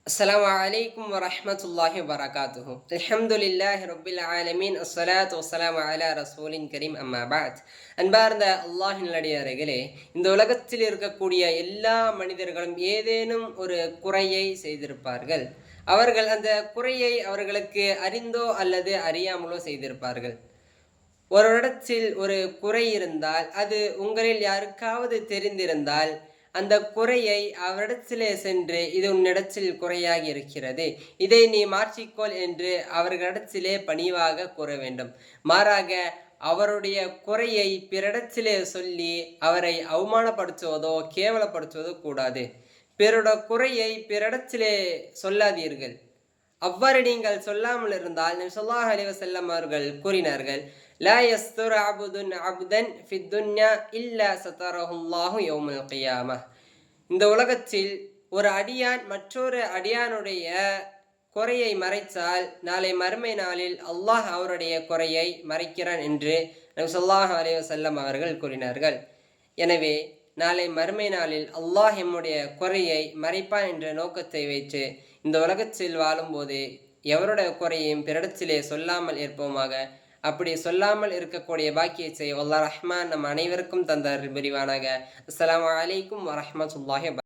அஸ்ஸலாமு அலைக்கும் வரஹ்மத்துல்லாஹி வபரகாத்துஹு. அல்ஹம்துலில்லாஹி ரப்பில் ஆலமீன். அஸ்ஸலாத்து வஸ்ஸலாமு அலா ரசூலின் கரீம். அம்மா பஅத். அன்பார்ந்த அல்லாஹ்வின் நல்லடியார்களே, இந்த உலகத்தில் இருக்கக்கூடிய எல்லா மனிதர்களும் ஏதேனும் ஒரு குறையை செய்திருப்பார்கள். அவர்கள் அந்த குறையை அவர்களுக்கு அறிந்தோ அல்லது அறியாமலோ செய்திருப்பார்கள். ஒரு இடத்தில் ஒரு குறை இருந்தால், அது உங்களில் யாருக்காவது தெரிந்திருந்தால், அந்த குறையை அவரிடத்திலே சென்று, இது உன்னிடத்தில் குறையாகி இருக்கிறது, இதை நீ மாற்றிக்கொள் என்று அவர்களிடத்திலே பணிவாக கூற வேண்டும். மாறாக அவருடைய குறையை பிறரிடத்திலே சொல்லி அவரை அவமானப்படுத்துவதோ கேவலப்படுத்துவதோ கூடாது. பிறருடைய குறையை பிறரிடத்திலே சொல்லாதீர்கள். அவ்வாறு நீங்கள் சொல்லாமல் இருந்தால் நபி ஸல்லல்லாஹு அலைஹி வஸல்லம் அவர்கள் கூறினார்கள், லா யஸ்துரு அப்துன் அப்தன் ஃபித் துன்யா இல்லா சதரஹுல்லாஹு யௌமல் கியாமஹ். இந்த உலகத்தில் ஒரு அடியான் மற்றொரு அடியானுடைய குறையை மறைத்தால் நாளை மறுமை நாளில் அல்லாஹ் அவருடைய குறையை மறைக்கிறான் என்று நபி ஸல்லல்லாஹு அலைஹி வஸல்லம் அவர்கள் கூறினார்கள். எனவே நாளை மறுமை நாளில் அல்லாஹ் எம்முடைய குறையை மறைப்பான் என்ற நோக்கத்தை வைத்து இந்த உலகத்தில் வாழும்போது எவருடைய குறையையும் பிறரிடத்திலே சொல்லாமல் இருப்போமாக. அப்படி சொல்லாமல் இருக்கக்கூடிய பாக்கியத்தை அல்லாஹ் ரஹ்மான் நம் அனைவருக்கும் தந்தார் புரிவானாக. அஸ்ஸலாமு அலைக்கும் வரஹ்மத்துல்லாஹி